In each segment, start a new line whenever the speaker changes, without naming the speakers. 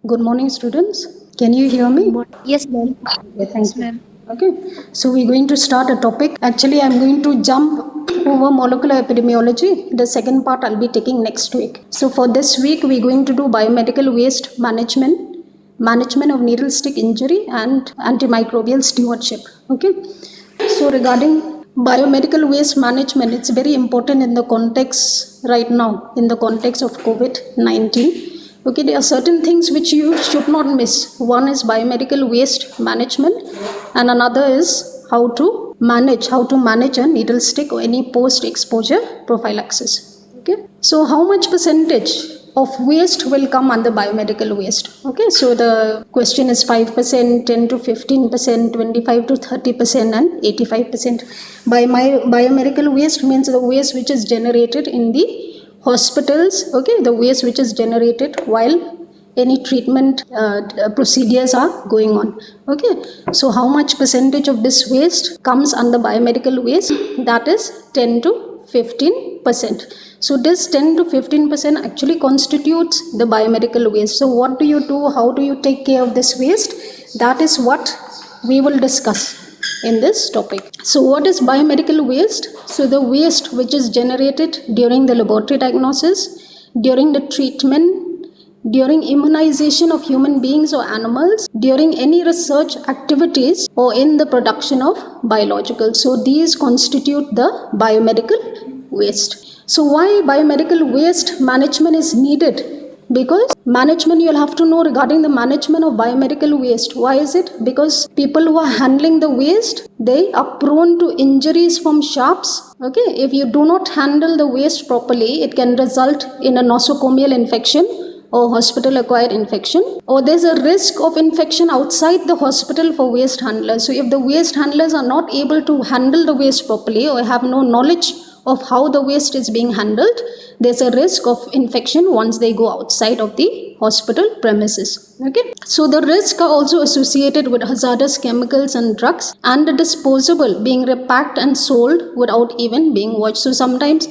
Good morning, students. Can you hear me?
Yes, ma'am.
Okay,
Yes,
thank you.
ma'am.
Okay, so we're going to start a topic. Actually, I'm going to jump over molecular epidemiology. The second part I'll be taking next week. So, for this week, we're going to do biomedical waste management, management of needle stick injury, and antimicrobial stewardship. Okay, so regarding biomedical waste management, it's very important in the context right now, in the context of COVID 19. Okay, there are certain things which you should not miss. One is biomedical waste management, and another is how to manage a needle stick or any post exposure prophylaxis. Okay, so how much percentage of waste will come under biomedical waste? Okay, so the question is 5%, 10 to 15%, 25 to 30%, and 85%. By my biomedical waste means the waste which is generated in the hospitals. Okay, the waste which is generated while any treatment procedures are going on. Okay, so how much percentage of this waste comes under biomedical waste? That is 10 to 15%. So this 10 to 15% actually constitutes the biomedical waste. So what do you do? How do you take care of this waste? That is what we will discuss in this topic. So what is biomedical waste? So the waste which is generated during the laboratory diagnosis, during the treatment, during immunization of human beings or animals, during any research activities, or in the production of biologicals. So these constitute the biomedical waste. So why biomedical waste management is needed? Because management, you'll have to know regarding the management of biomedical waste. Why is it? Because people who are handling the waste, they are prone to injuries from sharps. Okay, if you do not handle the waste properly, it can result in a nosocomial infection or hospital acquired infection, or there's a risk of infection outside the hospital for waste handlers. So if the waste handlers are not able to handle the waste properly or have no knowledge of how the waste is being handled, there's a risk of infection once they go outside of the hospital premises. Okay, so the risks are also associated with hazardous chemicals and drugs, and the disposable being repacked and sold without even being washed. So sometimes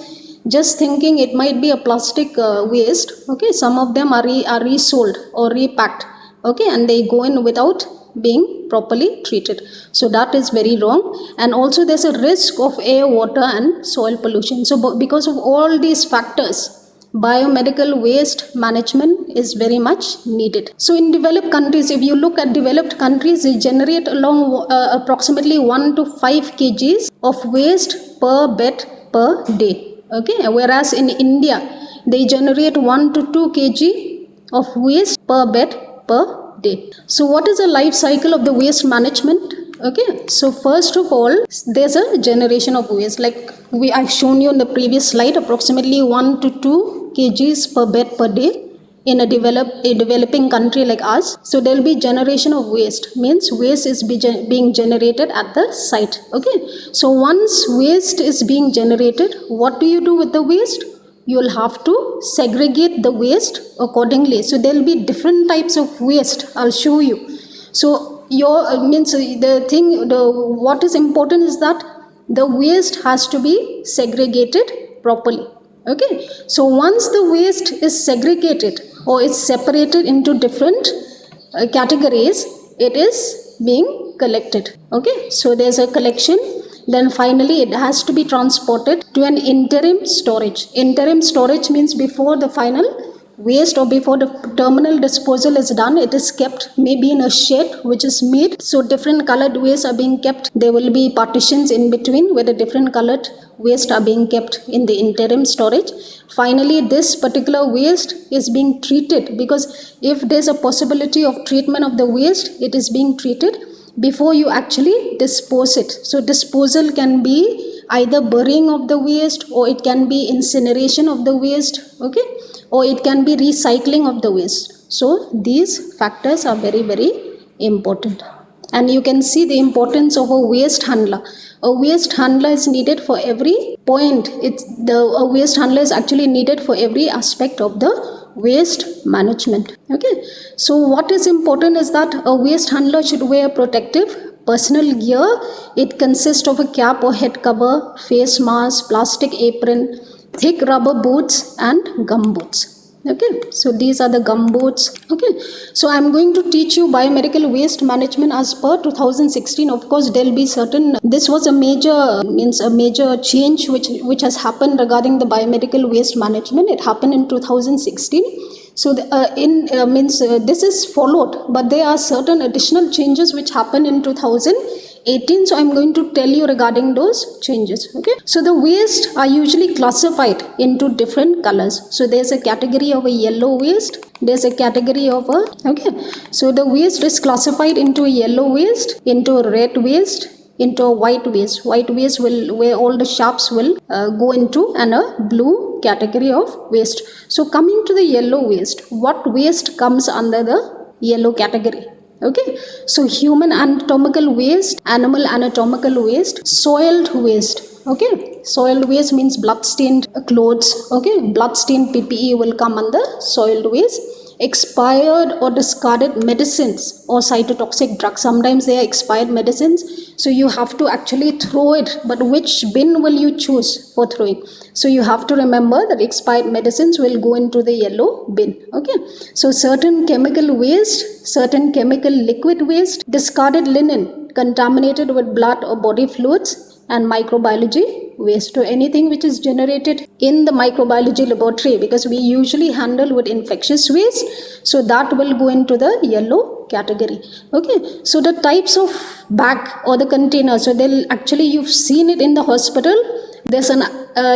just thinking it might be a plastic waste, okay, some of them are resold or repacked, okay, and they go in without being properly treated. So that is very wrong. And also there's a risk of air, water, and soil pollution. So because of all these factors, biomedical waste management is very much needed. So in developed countries, if you look at developed countries, they generate along approximately 1 to 5 kgs of waste per bed per day. Okay, whereas in India they generate 1 to 2 kg of waste per bed per day. So what is the life cycle of the waste management? Okay, so first of all, there's a generation of waste, like I've shown you in the previous slide, approximately 1 to 2 kgs per bed per day in a developing country like us. So there will be generation of waste, means waste is being generated at the site. Okay, so once waste is being generated, what do you do with the waste? You'll have to segregate the waste accordingly. So there will be different types of waste, I'll show you. So your means the thing, the what is important is that the waste has to be segregated properly. Okay, so once the waste is segregated or is separated into different categories, it is being collected. Okay, so there's a collection, then finally it has to be transported to an interim storage. Interim storage means before the final waste or before the terminal disposal is done, it is kept maybe in a shed which is made. So different colored waste are being kept. There will be partitions in between where the different colored waste are being kept in the interim storage. Finally, this particular waste is being treated, because if there's a possibility of treatment of the waste, it is being treated before you actually dispose it. So disposal can be either burying of the waste, or it can be incineration of the waste, okay, or it can be recycling of the waste. So these factors are very, very important. And you can see the importance of a waste handler. A waste handler is needed for every point. A waste handler is actually needed for every aspect of the waste management. Okay, so what is important is that a waste handler should wear protective personal gear. It consists of a cap or head cover, face mask, plastic apron, thick rubber boots, and gum boots. Okay, so these are the gumboots. Okay, so I'm going to teach you biomedical waste management as per 2016. Of course, there'll be certain, this was a major, means a major change which has happened regarding the biomedical waste management. It happened in 2016. So this is followed, but there are certain additional changes which happen in 2018. So I'm going to tell you regarding those changes. Okay, so the waste are usually classified into different colors. So there's a category of a yellow waste, there's a category of a, okay, so the waste is classified into a yellow waste, into a red waste, into a white waste. White waste will, where all the sharps will go into, and a blue category of waste. So coming to the yellow waste, what waste comes under the yellow category? Okay, so human anatomical waste, animal anatomical waste, soiled waste. Okay, soiled waste means blood stained clothes. Okay, blood stained PPE will come under soiled waste. Expired or discarded medicines or cytotoxic drugs. Sometimes they are expired medicines, so you have to actually throw it, but which bin will you choose for throwing? So you have to remember that expired medicines will go into the yellow bin. Okay, so certain chemical waste, certain chemical liquid waste, discarded linen contaminated with blood or body fluids, and microbiology waste. So anything which is generated in the microbiology laboratory, because we usually handle with infectious waste, so that will go into the yellow category. Okay, so the types of bag or the container, so they'll actually, you've seen it in the hospital, there's an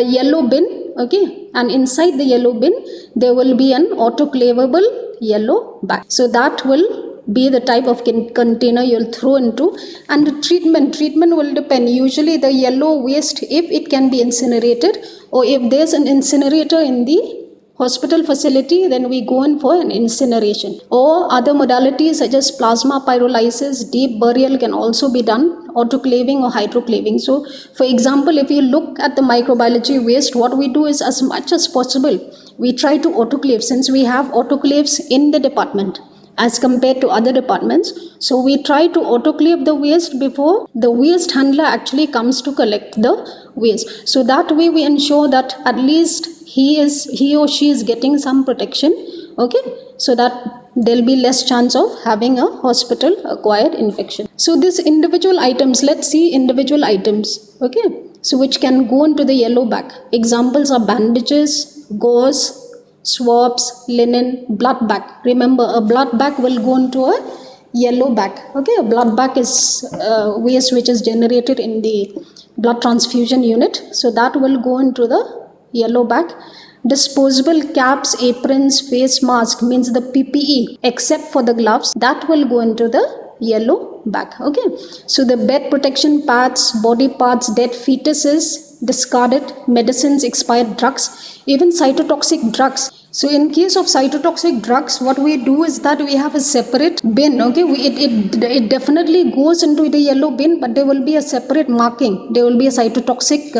yellow bin. Okay, and inside the yellow bin there will be an autoclavable yellow bag. So that will be the type of container you'll throw into. And the treatment will depend. Usually the yellow waste, if it can be incinerated, or if there's an incinerator in the hospital facility, then we go in for an incineration. Or other modalities such as plasma pyrolysis, deep burial can also be done, autoclaving or hydroclaving. So for example, if you look at the microbiology waste, what we do is, as much as possible, we try to autoclave, since we have autoclaves in the department as compared to other departments. So we try to autoclave the waste before the waste handler actually comes to collect the waste. So that way we ensure that at least he or she is getting some protection. Okay, so that there'll be less chance of having a hospital acquired infection. So these individual items, let's see individual items. Okay, so which can go into the yellow bag. Examples are bandages, gauze, swabs, linen, blood bag. Remember, a blood bag will go into a yellow bag. Okay, a blood bag is waste which is generated in the blood transfusion unit, so that will go into the yellow bag. Disposable caps, aprons, face mask, means the PPE except for the gloves, that will go into the yellow bag. Okay, so the bed protection pads, body parts, dead fetuses, discarded medicines, expired drugs, even cytotoxic drugs. So in case of cytotoxic drugs, what we do is that we have a separate bin. Okay, it definitely goes into the yellow bin, but there will be a separate marking. There will be a cytotoxic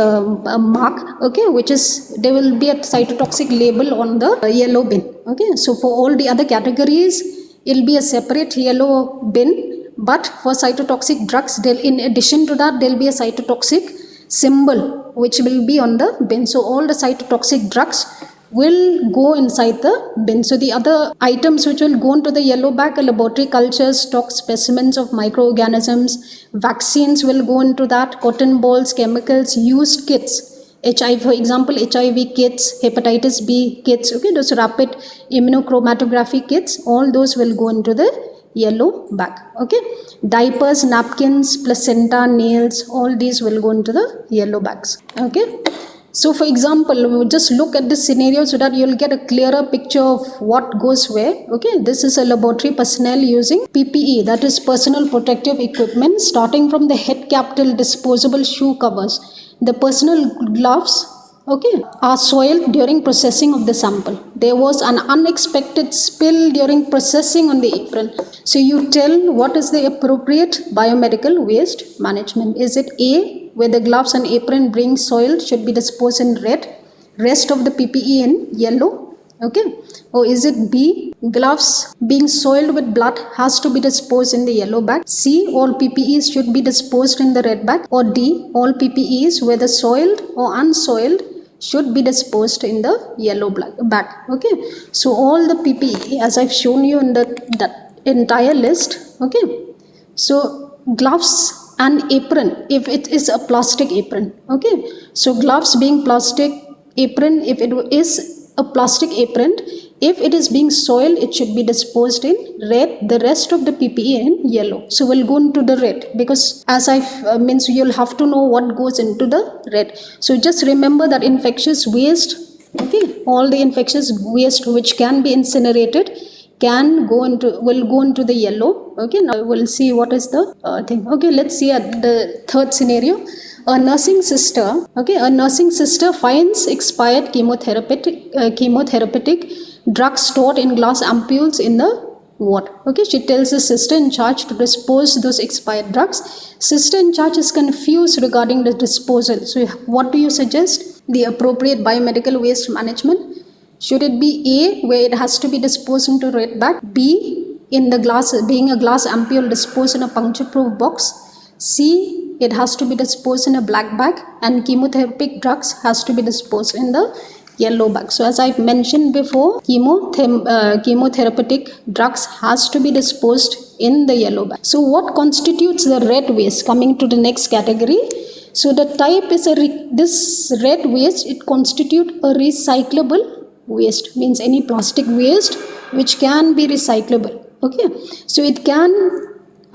mark. Okay, which is, there will be a cytotoxic label on the yellow bin. Okay, so for all the other categories, it'll be a separate yellow bin. But for cytotoxic drugs, in addition to that, there'll be a cytotoxic symbol which will be on the bin. So all the cytotoxic drugs will go inside the bin. So the other items which will go into the yellow bag are laboratory cultures, stock specimens of microorganisms, vaccines will go into that, cotton balls, chemicals, used kits, HIV, for example, HIV kits, hepatitis B kits. Okay, those rapid immunochromatography kits, all those will go into the yellow bag. Okay, diapers, napkins, placenta, nails, all these will go into the yellow bags. Okay, so for example, we'll just look at this scenario so that you'll get a clearer picture of what goes where. Okay, this is a laboratory personnel using PPE, that is personal protective equipment, starting from the head cap till disposable shoe covers. The personal gloves, okay, are soiled during processing of the sample. There was an unexpected spill during processing on the apron. So you tell what is the appropriate biomedical waste management. Is it A, where the gloves and apron being soiled should be disposed in red, rest of the PPE in yellow? Okay, or is it B, gloves being soiled with blood has to be disposed in the yellow bag? C, all PPEs should be disposed in the red bag? Or D, all PPEs, whether soiled or unsoiled, should be disposed in the yellow bag. Okay, so all the PPE as I've shown you in that entire list. Okay, so gloves and apron, if it is a plastic apron. Okay, so gloves being plastic, apron if it is a plastic apron, if it is being soiled, it should be disposed in red, the rest of the PPE in yellow. So we'll go into the red, because as I means you'll have to know what goes into the red. So just remember that infectious waste, okay, all the infectious waste which can be incinerated will go into the yellow. Okay, now we'll see what is the thing. Okay, let's see at the third scenario. A nursing sister finds expired chemotherapeutic drugs stored in glass ampoules in the ward. Okay, she tells the sister in charge to dispose those expired drugs. Sister in charge is confused regarding the disposal. So what do you suggest? The appropriate biomedical waste management. Should it be A, where it has to be disposed into red bag, B, in the glass, being a glass ampoule, disposed in a puncture-proof box, C, it has to be disposed in a black bag, and chemotherapeutic drugs has to be disposed in the yellow bag. So as I've mentioned before, chemotherapeutic drugs has to be disposed in the yellow bag. So what constitutes the red waste? Coming to the next category. So the type is this red waste, it constitutes a recyclable waste, means any plastic waste which can be recyclable. Okay, so it can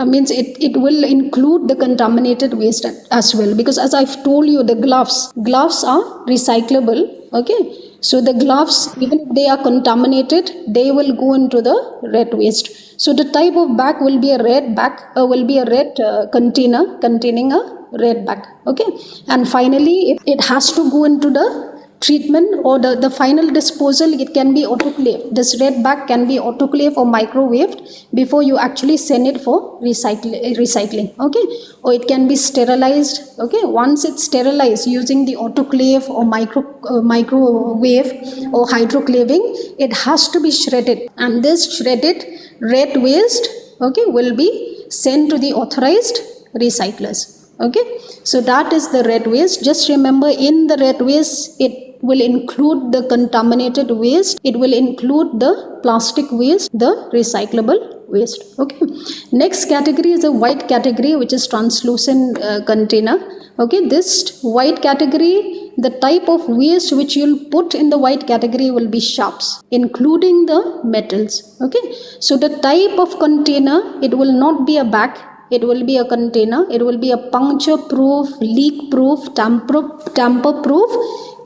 means it will include the contaminated waste as well, because as I've told you, the gloves are recyclable. Okay, so the gloves, even if they are contaminated, they will go into the red waste. So the type of bag will be a red bag, will be a red container containing a red bag. Okay, and finally it has to go into the treatment or the final disposal. It can be autoclaved. This red bag can be autoclaved or microwaved before you actually send it for recycling. Okay, or it can be sterilized. Okay, once it's sterilized using the autoclave or microwave or hydroclaving, it has to be shredded, and this shredded red waste, okay, will be sent to the authorized recyclers. Okay, so that is the red waste. Just remember, in the red waste, it will include the contaminated waste, it will include the plastic waste, the recyclable waste. Okay, next category is the white category, which is translucent container. Okay, this white category, the type of waste which you'll put in the white category will be sharps, including the metals. Okay, so the type of container, it will not be a bag, it will be a container, it will be a puncture proof, leak proof, tamper proof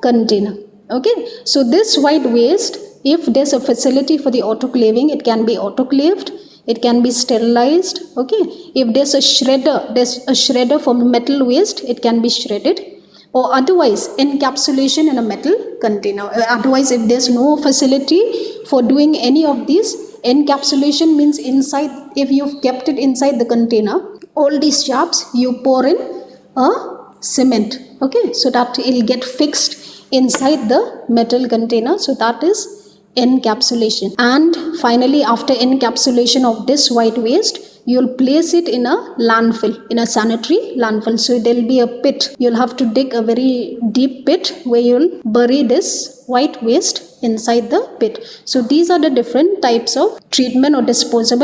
container. Okay, so this white waste, if there's a facility for the autoclaving, it can be autoclaved, it can be sterilized. Okay, if there's a shredder for metal waste, it can be shredded, or otherwise encapsulation in a metal container. Otherwise, if there's no facility for doing any of these, encapsulation means inside, if you've kept it inside the container, all these sharps you pour in a cement. Okay, so that it'll get fixed inside the metal container. So that is encapsulation. And finally, after encapsulation of this white waste, you'll place it in a landfill, in a sanitary landfill. So there'll be a pit. You'll have to dig a very deep pit where you'll bury this white waste inside the pit. So these are the different types of treatment or disposal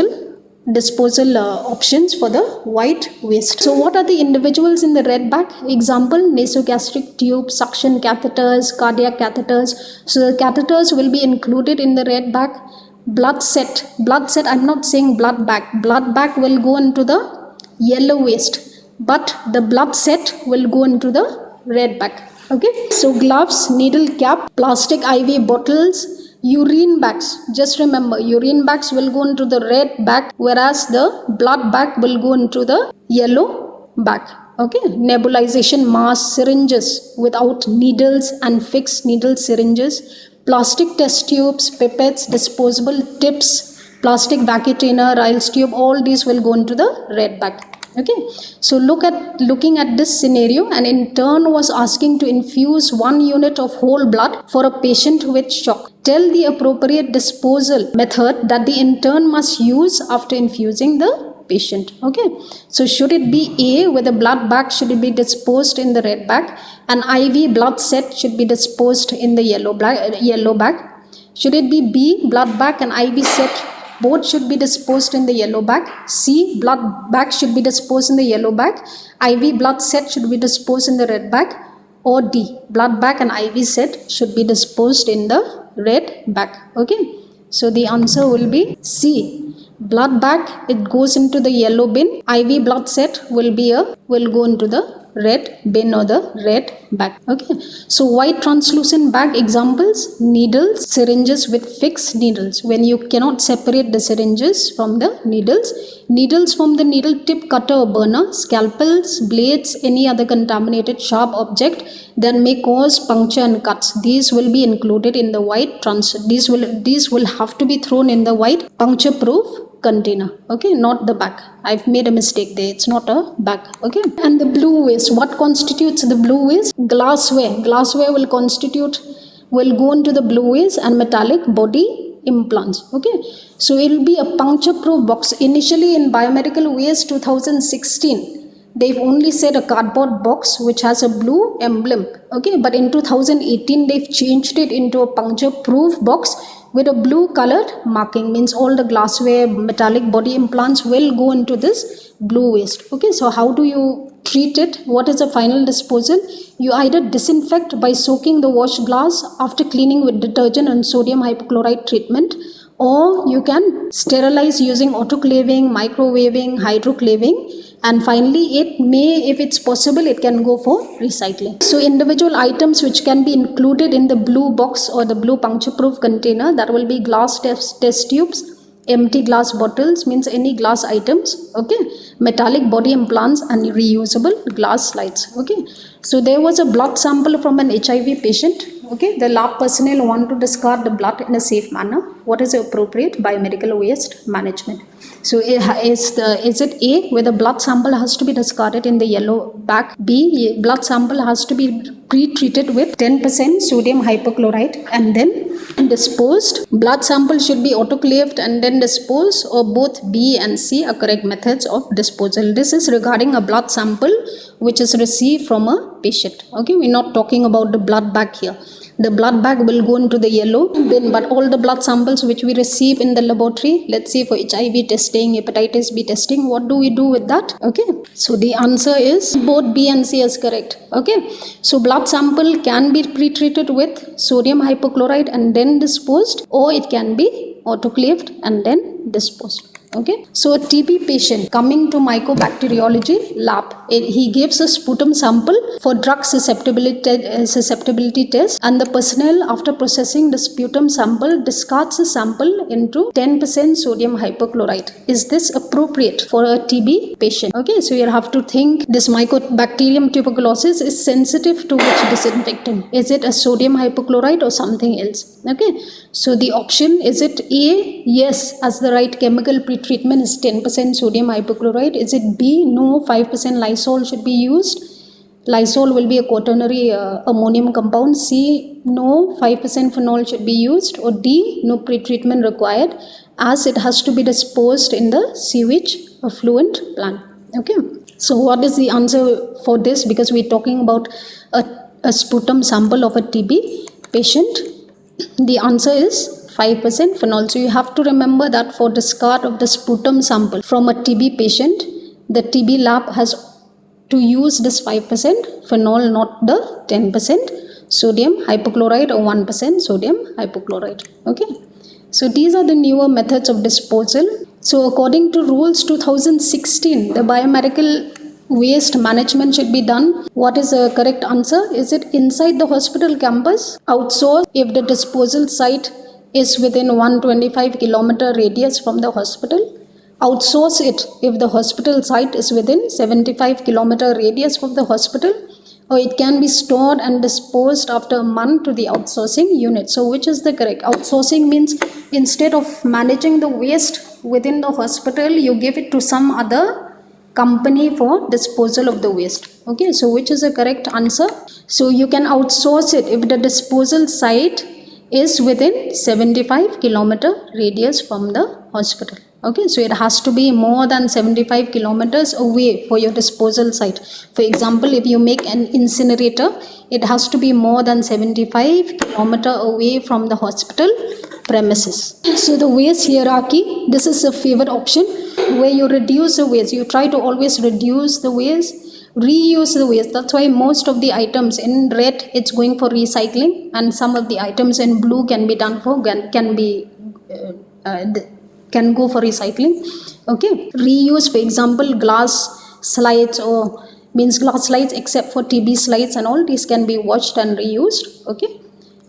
options for the white waste. So what are the individuals in the red bag? Example, nasogastric tube, suction catheters, cardiac catheters. So the catheters will be included in the red bag. Blood set, I'm not saying blood bag will go into the yellow waste, but the blood set will go into the red bag. Okay, so gloves, needle cap, plastic IV bottles, urine bags. Just remember, urine bags will go into the red bag, whereas the blood bag will go into the yellow bag. Okay, nebulization mask, syringes without needles and fixed needle syringes, plastic test tubes, pipettes, disposable tips, plastic vacutainer, Ryle's tube, all these will go into the red bag. Okay, so looking at this scenario, an intern was asking to infuse 1 unit of whole blood for a patient with shock. Tell the appropriate disposal method that the intern must use after infusing the patient. Okay, so should it be A, where the blood bag should be disposed in the red bag, and IV blood set should be disposed in the yellow bag? Should it be B, blood bag and IV set both should be disposed in the yellow bag? C, blood bag should be disposed in the yellow bag, IV blood set should be disposed in the red bag? Or D, blood bag and IV set should be disposed in the red bag? Okay, so the answer will be C. Blood bag, it goes into the yellow bin. IV blood set will go into the red bin or the red bag. Okay, so white translucent bag examples: needles, syringes with fixed needles, when you cannot separate the syringes from the needles, needles from the needle tip cutter or burner, scalpels, blades, any other contaminated sharp object that may cause puncture and cuts. These will be included in the white these will have to be thrown in the white puncture proof container. Okay, not the bag. I've made a mistake there. It's not a bag. Okay, and the blue waste. What constitutes the blue waste? Glassware. Glassware will go into the blue waste, and metallic body implants. Okay, so it will be a puncture proof box. Initially in biomedical waste 2016, they've only said a cardboard box which has a blue emblem. Okay, but in 2018 they've changed it into a puncture proof box with a blue colored marking. Means all the glassware, metallic body implants will go into this blue waste. Okay, so how do you treat it? What is the final disposal? You either disinfect by soaking the washed glass after cleaning with detergent and sodium hypochlorite treatment, or you can sterilize using autoclaving, microwaving, hydroclaving, and finally it may, if it's possible, it can go for recycling. So individual items which can be included in the blue box or the blue puncture proof container, that will be glass test tubes, empty glass bottles, means any glass items, okay, metallic body implants, and reusable glass slides. Okay, so there was a blood sample from an HIV patient. Okay, the lab personnel want to discard the blood in a safe manner. What is the appropriate biomedical waste management? So is it A, where the blood sample has to be discarded in the yellow bag? B, blood sample has to be pre-treated with 10% sodium hypochlorite and then disposed. Blood sample should be autoclaved and then disposed, or both B and C are correct methods of disposal. This is regarding a blood sample which is received from a patient. Okay, we're not talking about the blood bag here. The blood bag will go into the yellow bin, but all the blood samples which we receive in the laboratory, let's say for HIV testing, hepatitis B testing, what do we do with that? Okay, so the answer is both B and C is correct. Okay, so blood sample can be pre-treated with sodium hypochlorite and then disposed, or it can be autoclaved and then disposed. Okay, so a TB patient coming to mycobacteriology lab, he gives a sputum sample for drug susceptibility test, and the personnel, after processing the sputum sample, discards the sample into 10% sodium hypochlorite. Is this appropriate for a TB patient? Okay, so you'll have to think, this Mycobacterium tuberculosis is sensitive to which disinfectant? Is it a sodium hypochlorite or something else? Okay, so the option, is it A? Yes, as the right chemical treatment is 10% sodium hypochlorite. Is it B? No, 5% Lysol should be used. Lysol will be a quaternary ammonium compound. C, no, 5% phenol should be used. Or D, no pre-treatment required, as it has to be disposed in the sewage effluent plant. Okay, so what is the answer for this? Because we're talking about a sputum sample of a TB patient. The answer is 5% phenol. So you have to remember that for discard of the sputum sample from a TB patient, the TB lab has to use this 5% phenol, not the 10% sodium hypochlorite or 1% sodium hypochlorite. Okay, so these are the newer methods of disposal. So according to rules 2016, the biomedical waste management should be done. What is the correct answer? Is it inside the hospital campus? Outsource if the disposal site is within 125 kilometer radius from the hospital. Outsource it if the hospital site is within 75 kilometer radius from the hospital, or it can be stored and disposed after a month to the outsourcing unit. So which is the correct? Outsourcing means instead of managing the waste within the hospital, you give it to some other company for disposal of the waste. Okay, so which is the correct answer? So you can outsource it if the disposal site is within 75 kilometer radius from the hospital. Okay, so it has to be more than 75 kilometers away for your disposal site. For example, if you make an incinerator, it has to be more than 75 kilometer away from the hospital premises. So the waste hierarchy, this is a favored option where you reduce the waste. You try to always reduce the waste, reuse the waste. That's why most of the items in red, it's going for recycling, and some of the items in blue can be done for, can go for recycling. Okay, reuse, for example, glass slides, or means glass slides except for TB slides and all, these can be washed and reused. Okay,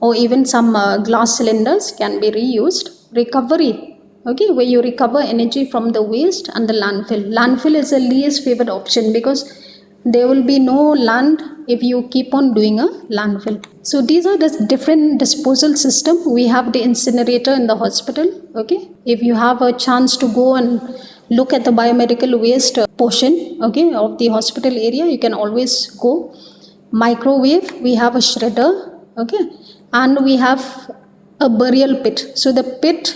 or even some glass cylinders can be reused. Recovery, okay, where you recover energy from the waste. And the landfill is the least favored option, because there will be no land if you keep on doing a landfill. So these are the different disposal system. We have the incinerator in the hospital. Okay, if you have a chance to go and look at the biomedical waste portion, okay, of the hospital area, you can always go. Microwave, we have a shredder. Okay, and we have a burial pit. So the pit,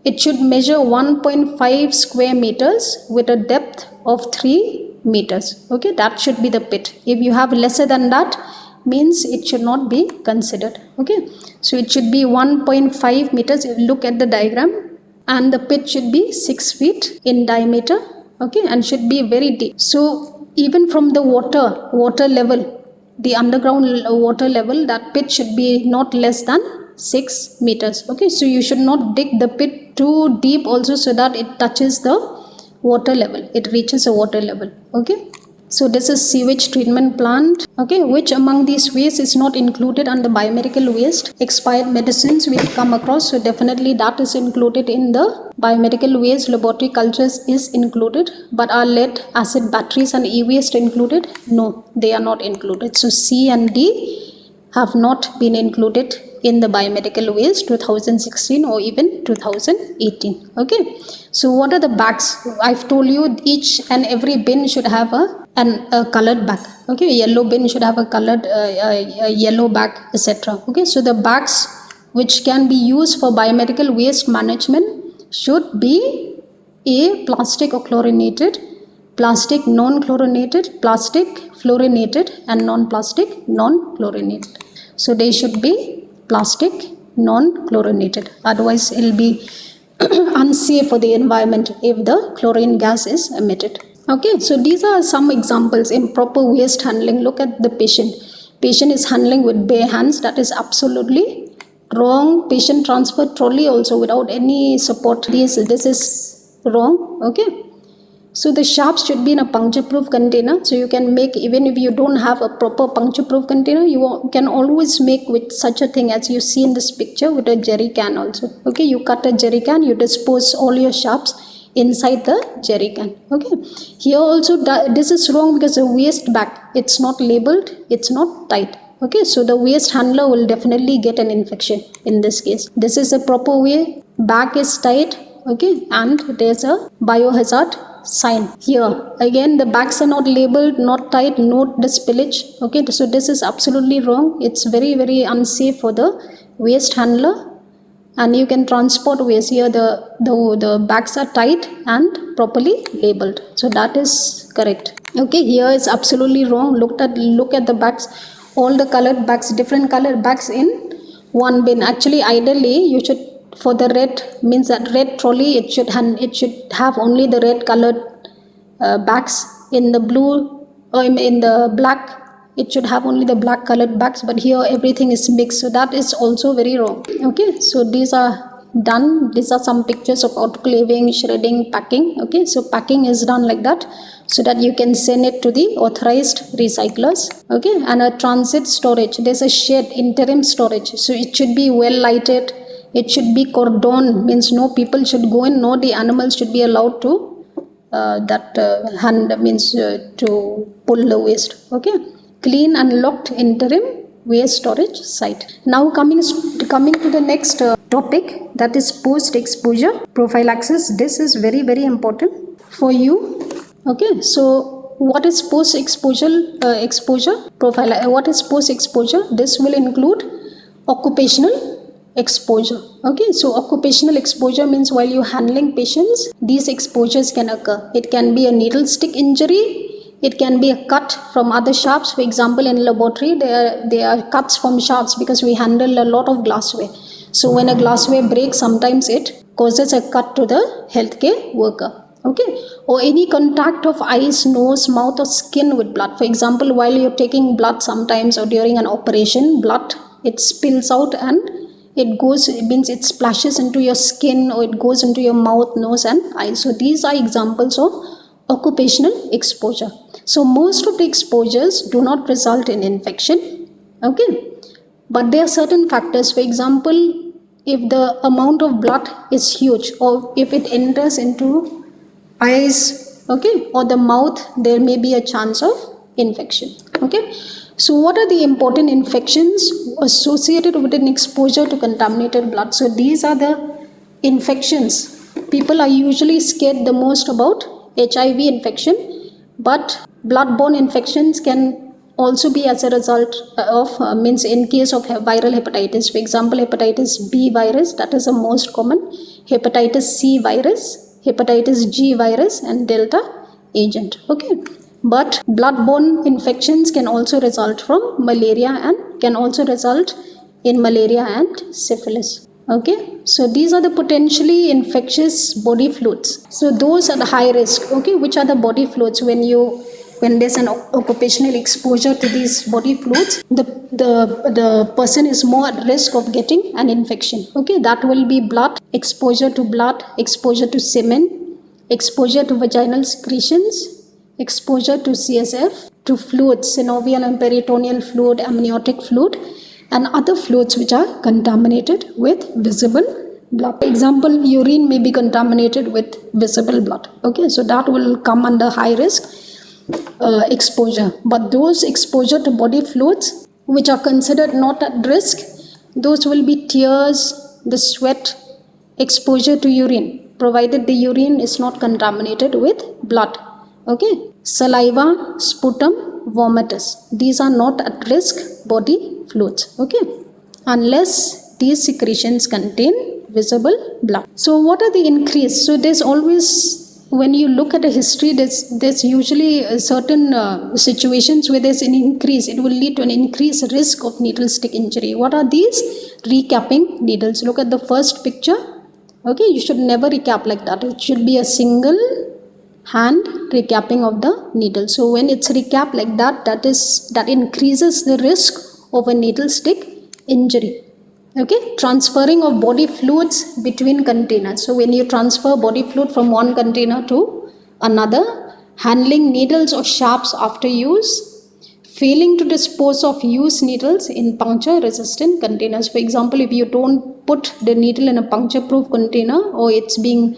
it should measure 1.5 square meters with a depth of 3 meters. Okay, that should be the pit. If you have lesser than that, means it should not be considered. Okay, so it should be 1.5 meters. If you look at the diagram, and the pit should be 6 feet in diameter. Okay, and should be very deep. So even from the water level, the underground water level, that pit should be not less than 6 meters. Okay, so you should not dig the pit too deep also, so that it touches the water level, it reaches a water level. Okay, so this is sewage treatment plant. Okay, which among these waste is not included under biomedical waste? Expired medicines we have come across, so definitely that is included in the biomedical waste. Laboratory cultures is included, but are lead acid batteries and e-waste included? No, they are not included. So C and D have not been included in the biomedical waste 2016 or even 2018. Okay, so what are the bags? I've told you each and every bin should have a colored bag. Okay, yellow bin should have a colored yellow bag, etc. Okay, so the bags which can be used for biomedical waste management should be A, plastic or chlorinated, plastic non-chlorinated, plastic fluorinated, and non-plastic non-chlorinated. So they should be plastic non-chlorinated, otherwise it will be unsafe for the environment if the chlorine gas is emitted. Okay, so these are some examples. Improper waste handling. Look at the patient is handling with bare hands. That is absolutely wrong. Patient transfer trolley also without any support. This is wrong. Okay, so the sharps should be in a puncture proof container. So you can make, even if you don't have a proper puncture proof container, you can always make with such a thing as you see in this picture, with a jerry can also. Okay, you cut a jerry can, you dispose all your sharps inside the jerry can. Okay, here also this is wrong, because the waste bag, it's not labeled, it's not tight. Okay, so the waste handler will definitely get an infection in this case. This is a proper way. Bag is tight. Okay, and there's a biohazard sign here. Again, the bags are not labeled, not tight, note the spillage. Okay, so this is absolutely wrong. It's very, very unsafe for the waste handler. And you can transport waste. Here the bags are tight and properly labeled, so that is correct. Okay, here is absolutely wrong. Look at the bags, all the colored bags, different colored bags in one bin. Actually, ideally you should, for the red, means that red trolley, it should have only the red colored bags. In the blue or in the black, it should have only the black colored bags, but here everything is mixed, so that is also very wrong. Okay, so these are done. These are some pictures of autoclaving, shredding, packing. Okay, so packing is done like that, so that you can send it to the authorized recyclers. Okay, and a transit storage, there's a shed, interim storage, so it should be well lighted. It should be cordon, means no people should go in, no the animals should be allowed to to pull the waste. Okay, clean and locked interim waste storage site. Now coming to the next topic, that is post exposure prophylaxis. This is very, very important for you. Okay, so what is post exposure prophylaxis? What is post exposure? This will include occupational exposure. Okay, so occupational exposure means while you're handling patients, these exposures can occur. It can be a needle stick injury, it can be a cut from other sharps. For example, in laboratory, there are cuts from sharps because we handle a lot of glassware. So when a glassware breaks, sometimes it causes a cut to the healthcare worker. Okay, or any contact of eyes, nose, mouth, or skin with blood. For example, while you're taking blood sometimes or during an operation, blood it spills out and it means it splashes into your skin or it goes into your mouth, nose, and eyes. So these are examples of occupational exposure. So most of the exposures do not result in infection. Okay, but there are certain factors. For example, if the amount of blood is huge or if it enters into eyes, okay, or the mouth, there may be a chance of infection. Okay, so what are the important infections associated with an exposure to contaminated blood? So these are the infections people are usually scared the most about. HIV infection, but bloodborne infections can also be as a result of means in case of viral hepatitis. For example, hepatitis B virus, that is the most common, hepatitis C virus, hepatitis G virus, and delta agent. Okay, but bloodborne infections can also result from malaria and can also result in malaria and syphilis. Okay, so these are the potentially infectious body fluids. So those are the high risk. Okay, which are the body fluids? When there's an occupational exposure to these body fluids, the person is more at risk of getting an infection. Okay, that will be blood, exposure to blood, exposure to semen, exposure to vaginal secretions, exposure to CSF, to fluids, synovial and peritoneal fluid, amniotic fluid, and other fluids which are contaminated with visible blood. For example, urine may be contaminated with visible blood. Okay, so that will come under high risk exposure. But those exposure to body fluids which are considered not at risk, those will be tears, the sweat, exposure to urine, provided the urine is not contaminated with blood. Okay, saliva, sputum, vomitus, these are not at risk body fluids. Okay, unless these secretions contain visible blood. So what are the increase? So there's always, when you look at a history, there's usually certain situations where there's an increase. It will lead to an increased risk of needle stick injury. What are these? Recapping needles. Look at the first picture. Okay, you should never recap like that. It should be a single hand recapping of the needle. So when it's recap like that, that increases the risk of a needle stick injury. Okay, transferring of body fluids between containers. So when you transfer body fluid from one container to another, handling needles or sharps after use, failing to dispose of used needles in puncture resistant containers. For example, if you don't put the needle in a puncture proof container or it's being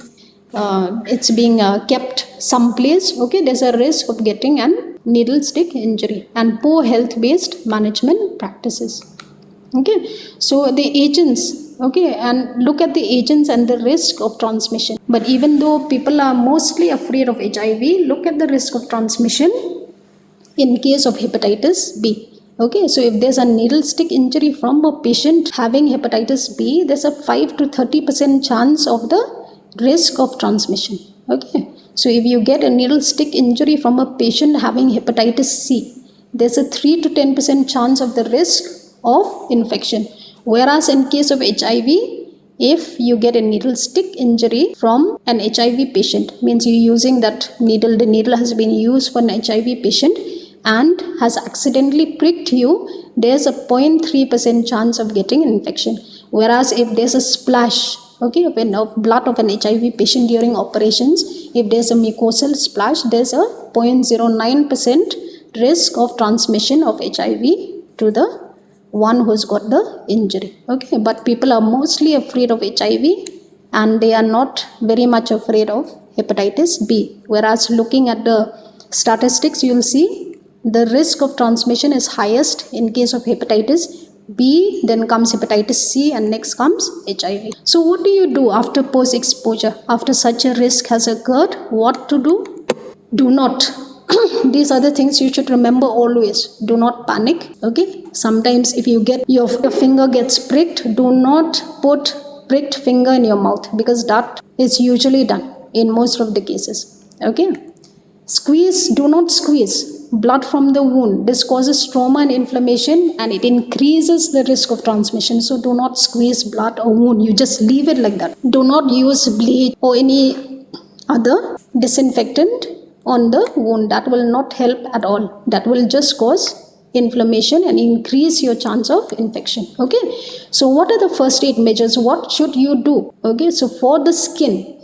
kept someplace, okay, there's a risk of getting an needle stick injury. And poor health based management practices. Okay, so the agents, okay, and look at the agents and the risk of transmission. But even though people are mostly afraid of HIV, look at the risk of transmission in case of hepatitis B. Okay, so if there's a needle stick injury from a patient having hepatitis B, there's a 5 to 30% chance of the risk of transmission. Okay, so if you get a needle stick injury from a patient having hepatitis C, there's a 3 to 10% chance of the risk of infection. Whereas in case of HIV, if you get a needle stick injury from an HIV patient, means you're using that needle, the needle has been used for an HIV patient and has accidentally pricked you, there's a 0.3% chance of getting an infection. Whereas if there's a splash, okay, of blood of an HIV patient during operations, if there's a mucosal splash, there's a 0.09% risk of transmission of HIV to the one who's got the injury. Okay, but people are mostly afraid of HIV and they are not very much afraid of hepatitis B. Whereas looking at the statistics, you'll see the risk of transmission is highest in case of hepatitis B, then comes hepatitis C, and next comes HIV. So what do you do after post exposure? After such a risk has occurred, what to do? Do not these are the things you should remember always. Do not panic. Okay, sometimes if you get your finger gets pricked, do not put pricked finger in your mouth, because that is usually done in most of the cases. Okay, squeeze, do not squeeze blood from the wound. This causes trauma and inflammation, and it increases the risk of transmission. So do not squeeze blood or wound, you just leave it like that. Do not use bleach or any other disinfectant on the wound. That will not help at all. That will just cause inflammation and increase your chance of infection. Okay, so what are the first aid measures? What should you do? Okay, so for the skin,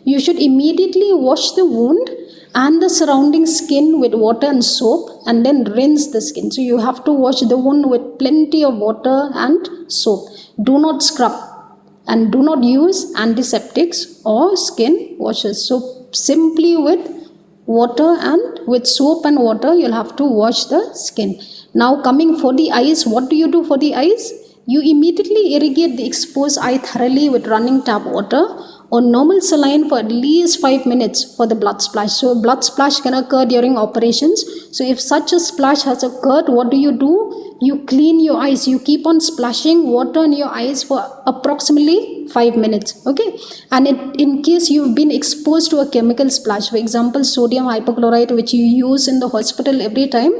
you should immediately wash the wound and the surrounding skin with water and soap, and then rinse the skin. So you have to wash the wound with plenty of water and soap. Do not scrub, and do not use antiseptics or skin washes. So simply with water and with soap and water, you'll have to wash the skin. Now coming for the eyes, what do you do for the eyes? You immediately irrigate the exposed eye thoroughly with running tap water or normal saline for at least 5 minutes for the blood splash. So blood splash can occur during operations. So if such a splash has occurred, what do? You clean your eyes. You keep on splashing water in your eyes for approximately 5 minutes. Okay, and in case you've been exposed to a chemical splash, for example sodium hypochlorite, which you use in the hospital every time,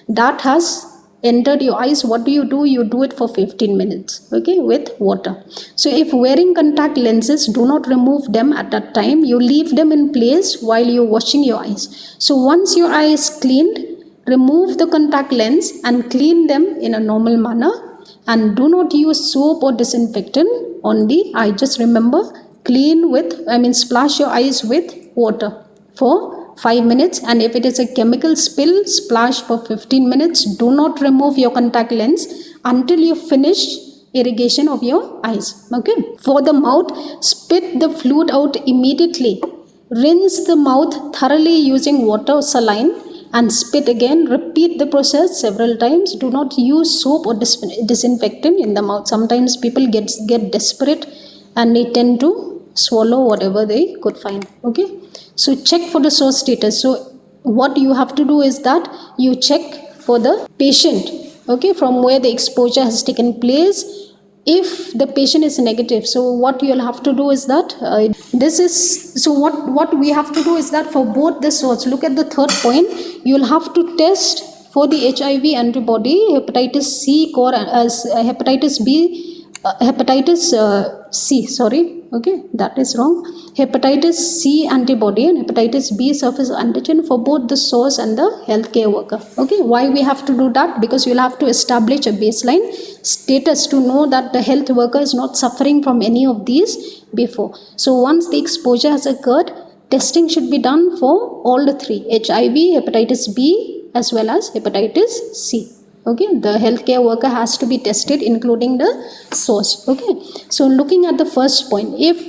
that has entered your eyes, what do? You do it for 15 minutes, okay, with water. So if wearing contact lenses, do not remove them at that time. You leave them in place while you're washing your eyes. So once your eye is cleaned, remove the contact lens and clean them in a normal manner, and do not use soap or disinfectant on the eye. Just remember, splash your eyes with water for 5 minutes, and if it is a chemical spill, splash for 15 minutes. Do not remove your contact lens until you finish irrigation of your eyes. Okay, for the mouth, spit the fluid out immediately. Rinse the mouth thoroughly using water or saline and spit again. Repeat the process several times. Do not use soap or disinfectant in the mouth. Sometimes people get desperate and they tend to swallow whatever they could find. Okay, so check for the source status. So what you have to do is that you check for the patient, okay, from where the exposure has taken place. If the patient is negative, so what you'll have to do is that what we have to do is that for both the source, look at the third point, you'll have to test for the HIV antibody, hepatitis C core as hepatitis B, hepatitis C antibody and hepatitis B surface antigen for both the source and the healthcare worker. Okay, why we have to do that? Because you'll have to establish a baseline status to know that the health worker is not suffering from any of these before. So once the exposure has occurred, testing should be done for all the three: HIV, hepatitis B, as well as hepatitis C. Okay, the healthcare worker has to be tested, including the source. Okay, so looking at the first point, if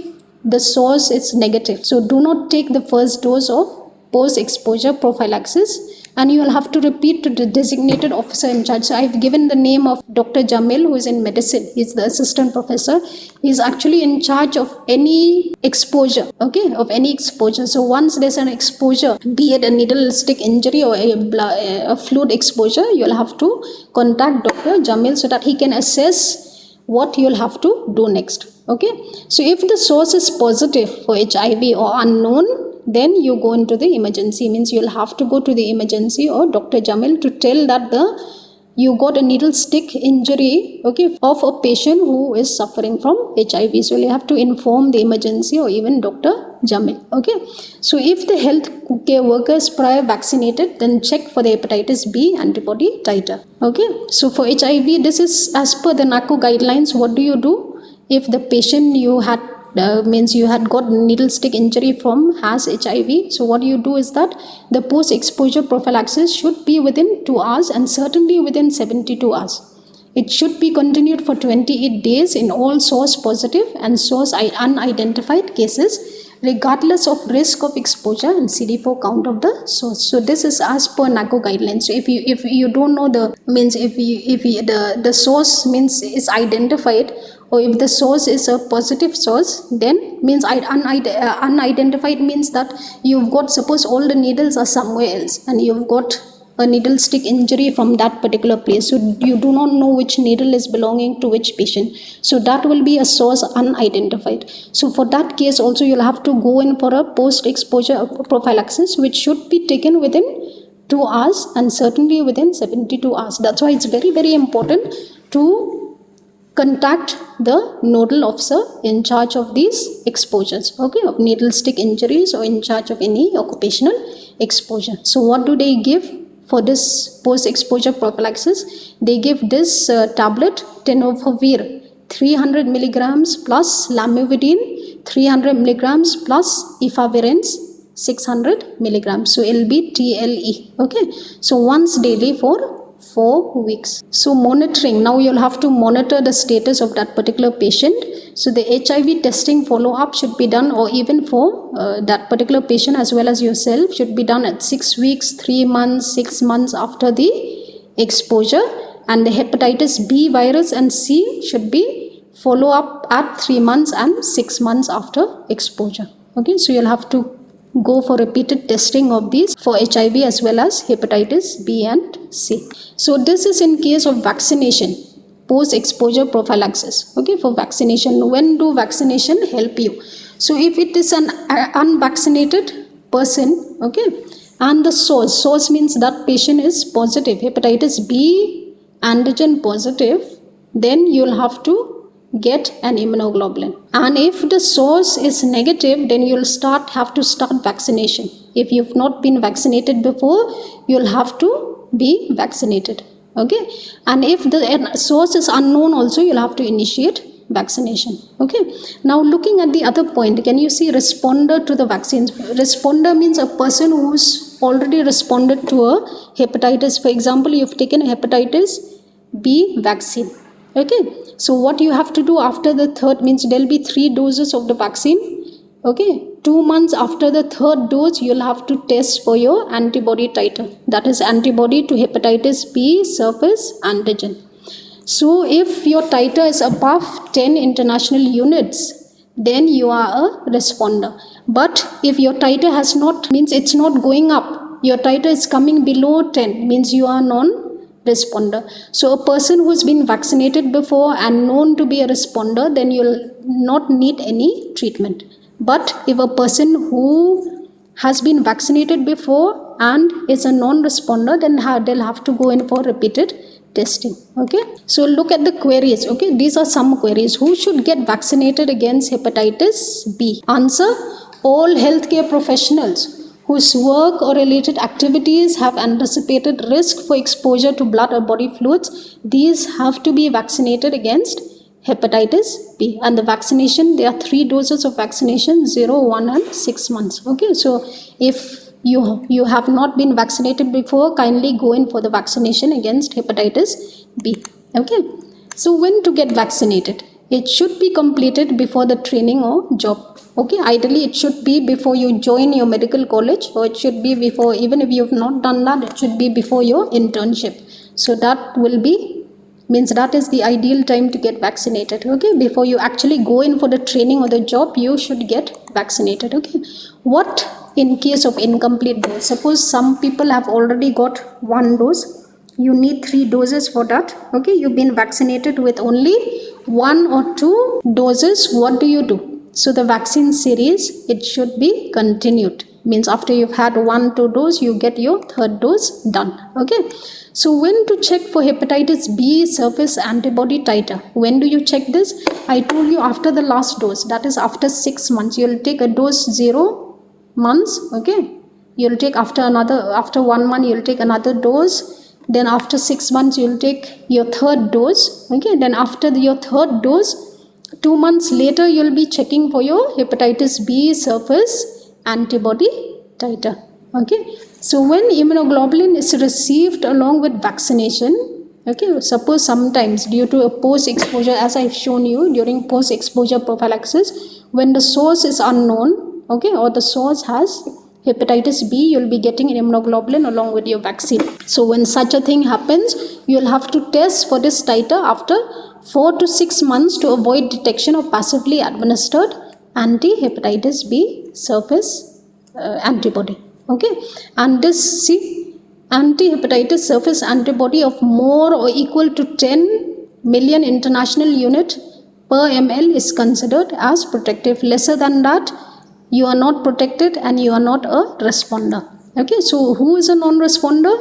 the source is negative, so do not take the first dose of post-exposure prophylaxis, and you will have to repeat to the designated officer in charge. So I've given the name of Dr. Jamil, who is in medicine. He's the assistant professor. He's actually in charge of any exposure, okay, of any exposure. So once there's an exposure, be it a needle stick injury or a fluid exposure, you'll have to contact Dr. Jamil so that he can assess what you'll have to do next. Okay, so if the source is positive for HIV or unknown, then you go into the emergency. Means you'll have to go to the emergency or Dr. Jamil to tell that you got a needle stick injury, okay, of a patient who is suffering from HIV. So you have to inform the emergency or even Dr. Jamil. Okay, so if the health care worker is prior vaccinated, then check for the hepatitis B antibody titer. Okay, so for HIV, this is as per the NACO guidelines. What do? If the patient you had got needle stick injury from has HIV, so what you do is that the post exposure prophylaxis should be within 2 hours and certainly within 72 hours. It should be continued for 28 days in all source positive and source unidentified cases, regardless of risk of exposure and CD4 count of the source. So this is as per NACO guidelines. So if you don't know the source is identified, or if the source is a positive source, then means unidentified means that you've got, suppose all the needles are somewhere else and you've got a needle stick injury from that particular place, so you do not know which needle is belonging to which patient, so that will be a source unidentified. So for that case also you'll have to go in for a post exposure prophylaxis, which should be taken within 2 hours and certainly within 72 hours. That's why it's very, very important to contact the nodal officer in charge of these exposures, okay, of needle stick injuries or in charge of any occupational exposure. So what do they give for this post exposure prophylaxis? They give this tablet tenofovir 300 milligrams plus lamivudine 300 milligrams plus efavirenz 600 milligrams. So it'll be TLE. Okay. So once daily for 4 weeks. So monitoring. Now you'll have to monitor the status of that particular patient. So the HIV testing follow-up should be done, or even for that particular patient as well as yourself, should be done at 6 weeks, 3 months, 6 months after the exposure. And the hepatitis B virus and C should be follow up at 3 months and 6 months after exposure. Okay, so you'll have to go for repeated testing of these for HIV as well as hepatitis B and C. So this is in case of vaccination, post exposure prophylaxis. Okay, for vaccination, when do vaccination help you? So if it is an unvaccinated person, okay, and the source means that patient is positive, hepatitis B antigen positive, then you'll have to get an immunoglobulin. And if the source is negative, then you'll have to start vaccination. If you've not been vaccinated before, you'll have to be vaccinated. Okay, and if the source is unknown also, you'll have to initiate vaccination. Okay, now looking at the other point, can you see responder to the vaccines? Responder means a person who's already responded to a hepatitis. For example, you've taken a hepatitis B vaccine. Okay, so what you have to do after the third, means there'll be 3 doses of the vaccine. Okay, 2 months after the third dose, you'll have to test for your antibody titer. That is antibody to hepatitis B surface antigen. So if your titer is above 10 international units, then you are a responder. But if your titer has not, means it's not going up, your titer is coming below 10, means you are non-responder. So a person who's been vaccinated before and known to be a responder, then you'll not need any treatment. But if a person who has been vaccinated before and is a non-responder, then they'll have to go in for repeated testing. Okay, so look at the queries. Okay, these are some queries. Who should get vaccinated against hepatitis B? Answer: all healthcare professionals whose work or related activities have anticipated risk for exposure to blood or body fluids. These have to be vaccinated against hepatitis B. And the vaccination, there are 3 doses of vaccination: 0, 1 and 6 months. Okay, so if you have not been vaccinated before, kindly go in for the vaccination against hepatitis B. Okay, so when to get vaccinated? It should be completed before the training or job. Okay, ideally it should be before you join your medical college, or it should be before, even if you have not done that, it should be before your internship. So that will be, means that is the ideal time to get vaccinated. Okay, before you actually go in for the training or the job, you should get vaccinated. Okay, what in case of incomplete dose? Suppose some people have already got 1 dose, you need 3 doses for that. Okay, you've been vaccinated with only 1 or 2 doses. What do? So the vaccine series, it should be continued. Means after you've had 1-2 dose, you get your 3rd dose done. Okay, so when to check for hepatitis B surface antibody titer? When do you check this? I told you after the last dose, that is after 6 months. You'll take a dose 0 months. Okay, you'll take after 1 month, you'll take another dose. Then after 6 months, you'll take your 3rd dose. Okay, then after your 3rd dose, 2 months later, you'll be checking for your hepatitis B surface antibody titer. Okay, so when immunoglobulin is received along with vaccination, okay, suppose sometimes due to a post exposure, as I've shown you during post exposure prophylaxis, when the source is unknown, okay, or the source has hepatitis B, you'll be getting an immunoglobulin along with your vaccine. So when such a thing happens, you'll have to test for this titer after 4 to 6 months to avoid detection of passively administered anti-hepatitis B surface antibody. Okay, and this, see, anti-hepatitis surface antibody of more or equal to 10 million international unit per ml is considered as protective. Lesser than that, you are not protected and you are not a responder. Okay, so who is a non-responder?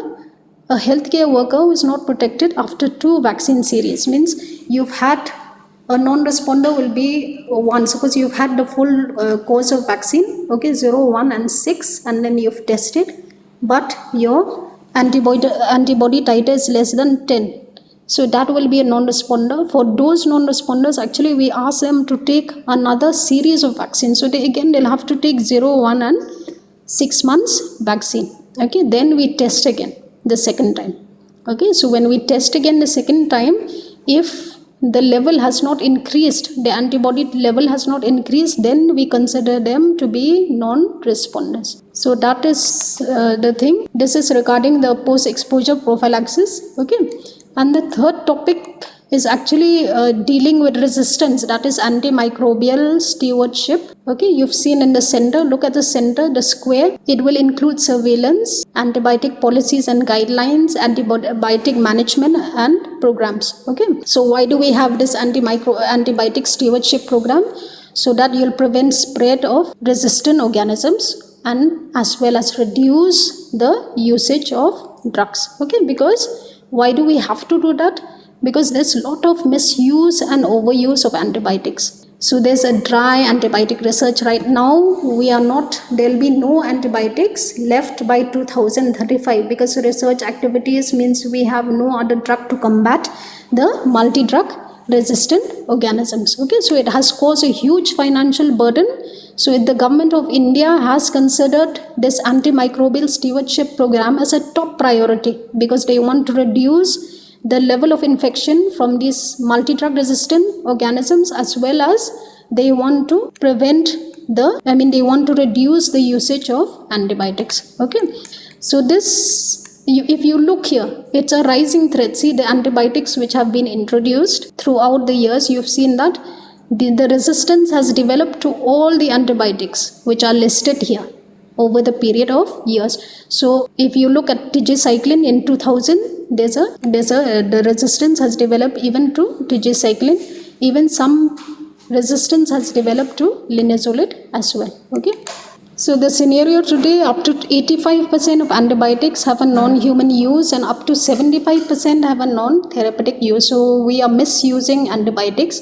A healthcare worker who is not protected after 2 vaccine series. Means you've had a non-responder will be one. Suppose you've had the full course of vaccine, okay, 0, 1 and 6, and then you've tested, but your antibody titer is less than 10. So that will be a non-responder. For those non-responders, actually we ask them to take another series of vaccines. So they'll have to take 0, 1 and 6 months vaccine. Okay, then we test again the second time. Okay, so when we test again the second time, if the level has not increased, the antibody level has not increased, then we consider them to be non-responders. So that is the thing. This is regarding the post-exposure prophylaxis. Okay, and the third topic is actually dealing with resistance, that is antimicrobial stewardship. Okay, you've seen in the center, look at the center, the square. It will include surveillance, antibiotic policies and guidelines, antibiotic management and programs. Okay, so why do we have this antibiotic stewardship program? So that you'll prevent spread of resistant organisms and as well as reduce the usage of drugs. Okay, because why do we have to do that? Because there's a lot of misuse and overuse of antibiotics. So there's a dry antibiotic research right now. There'll be no antibiotics left by 2035 because research activities means we have no other drug to combat the multi-drug resistant organisms. Okay, so it has caused a huge financial burden. So the government of India has considered this antimicrobial stewardship program as a top priority because they want to reduce the level of infection from these multi-drug resistant organisms, as well as they want to they want to reduce the usage of antibiotics. Okay, so if you look here, it's a rising threat. See the antibiotics which have been introduced throughout the years, you've seen that the resistance has developed to all the antibiotics which are listed here over the period of years. So if you look at tigecycline in 2000, the resistance has developed even to tigecycline. Even some resistance has developed to linezolid as well. Okay, so the scenario today, up to 85% of antibiotics have a non-human use and up to 75% have a non-therapeutic use. So we are misusing antibiotics.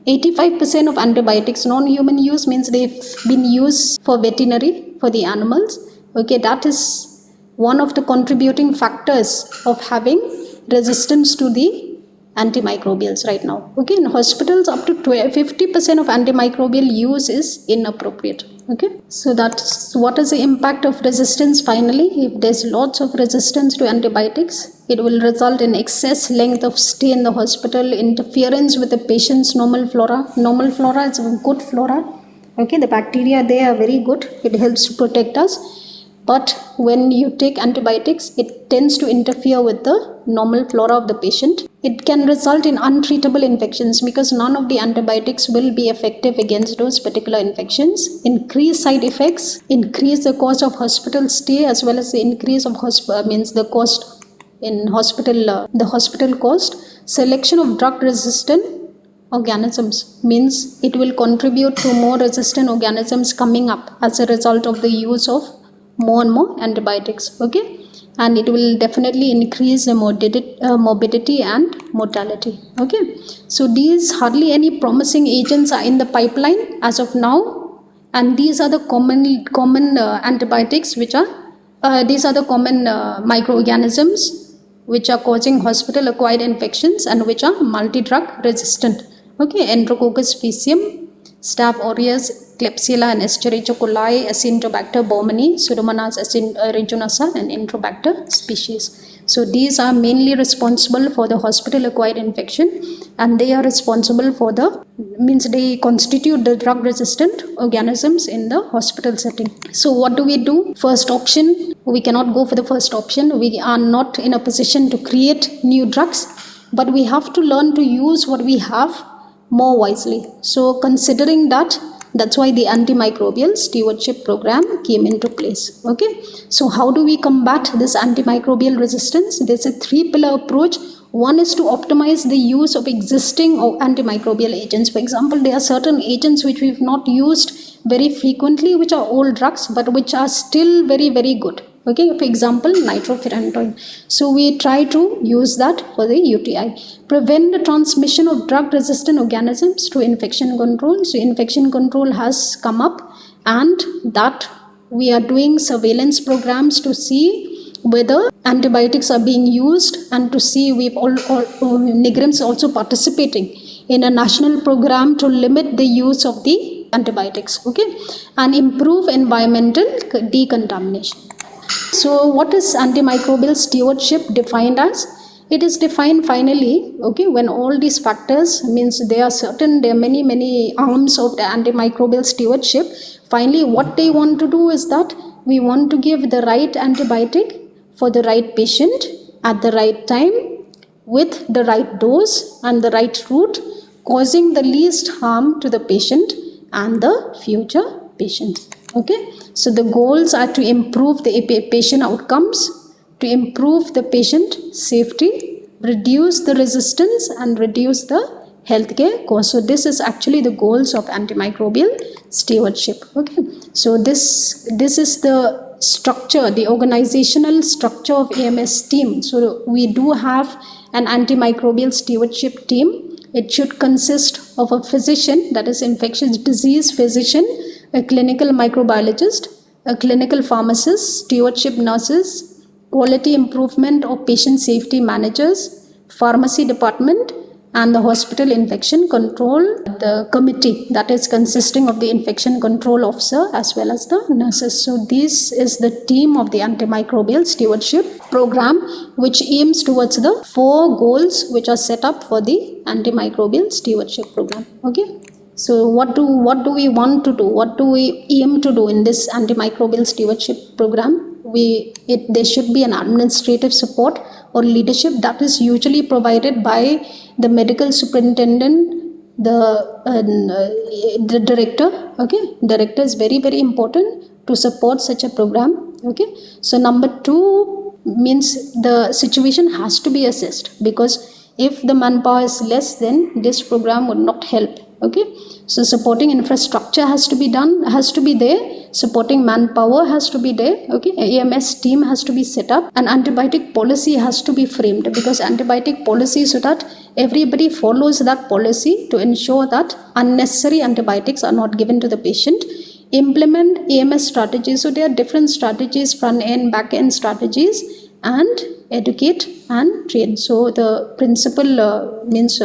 85% of antibiotics non-human use means they've been used for veterinary, for the animals. Okay, that is one of the contributing factors of having resistance to the antimicrobials right now. Okay, in hospitals up to 50% of antimicrobial use is inappropriate. Okay, so that's what is the impact of resistance. Finally, if there's lots of resistance to antibiotics, it will result in excess length of stay in the hospital, interference with the patient's normal flora. Normal flora is a good flora. Okay, the bacteria, they are very good. It helps to protect us. But when you take antibiotics, it tends to interfere with the normal flora of the patient. It can result in untreatable infections because none of the antibiotics will be effective against those particular infections. Increase side effects, increase the cost of hospital stay, as well as the increase of the cost in hospital, the hospital cost. Selection of drug resistant organisms means it will contribute to more resistant organisms coming up as a result of the use of more and more antibiotics. Okay, and it will definitely increase the morbidity and mortality. Okay, so these hardly any promising agents are in the pipeline as of now, and these are the common antibiotics which are these are the common microorganisms which are causing hospital acquired infections and which are multi-drug resistant. Okay, Enterococcus faecium, Staph aureus, Klebsiella and Escherichia coli, Acinetobacter baumannii, Pseudomonas aeruginosa and Enterobacter species. So these are mainly responsible for the hospital acquired infection, and they are responsible for they constitute the drug resistant organisms in the hospital setting. So what do we do? First option, we cannot go for the first option. We are not in a position to create new drugs. but we have to learn to use what we have more wisely. So considering that, that's why the antimicrobial stewardship program came into place. Okay, so how do we combat this antimicrobial resistance? There's a 3-pillar approach. One is to optimize the use of existing antimicrobial agents. For example, there are certain agents which we've not used very frequently, which are old drugs, but which are still very, very good. Okay, for example, nitrofurantoin. So we try to use that for the UTI. Prevent the transmission of drug-resistant organisms to infection control. So infection control has come up, and that we are doing surveillance programs to see whether antibiotics are being used, and to see NIGRIMS also participating in a national program to limit the use of the antibiotics. Okay, and improve environmental decontamination. So what is antimicrobial stewardship defined as? It is defined finally, okay, when all these factors, means there are many arms of the antimicrobial stewardship. Finally, what they want to do is that we want to give the right antibiotic for the right patient at the right time with the right dose and the right route, causing the least harm to the patient and the future patients. Okay, so the goals are to improve the patient outcomes, to improve the patient safety, reduce the resistance, and reduce the healthcare cost. So this is actually the goals of antimicrobial stewardship. Okay, so this is the structure, the organizational structure of AMS team. So we do have an antimicrobial stewardship team. It should consist of a physician, that is infectious disease physician, a clinical microbiologist, a clinical pharmacist, stewardship nurses, quality improvement or patient safety managers, pharmacy department, and the hospital infection control, the committee that is consisting of the infection control officer as well as the nurses. So this is the team of the antimicrobial stewardship program, which aims towards the 4 goals which are set up for the antimicrobial stewardship program. Okay, so what do we want to do? What do we aim to do in this antimicrobial stewardship program? There should be an administrative support or leadership that is usually provided by the medical superintendent, the director. Okay, director is very, very important to support such a program. Okay, so number 2 means the situation has to be assessed, because if the manpower is less, then this program would not help. Okay, so supporting infrastructure has to be there, supporting manpower has to be there. Okay, AMS team has to be set up, and antibiotic policy has to be framed, because antibiotic policy, so that everybody follows that policy to ensure that unnecessary antibiotics are not given to the patient. Implement AMS strategies. So there are different strategies, front end, back end strategies, and educate and train. So the principle means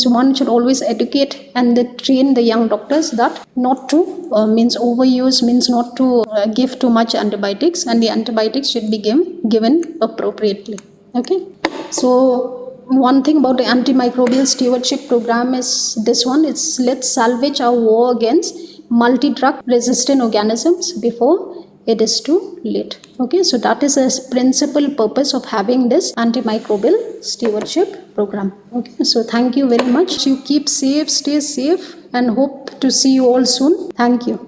one should always educate and train the young doctors that not to overuse, not to give too much antibiotics, and the antibiotics should be given appropriately. Okay, so one thing about the antimicrobial stewardship program is this one. It's let's salvage our war against multi-drug resistant organisms before it is too late. Okay, so that is a principal purpose of having this antimicrobial stewardship program. Okay, so thank you very much. You keep safe, stay safe, and hope to see you all soon. Thank you.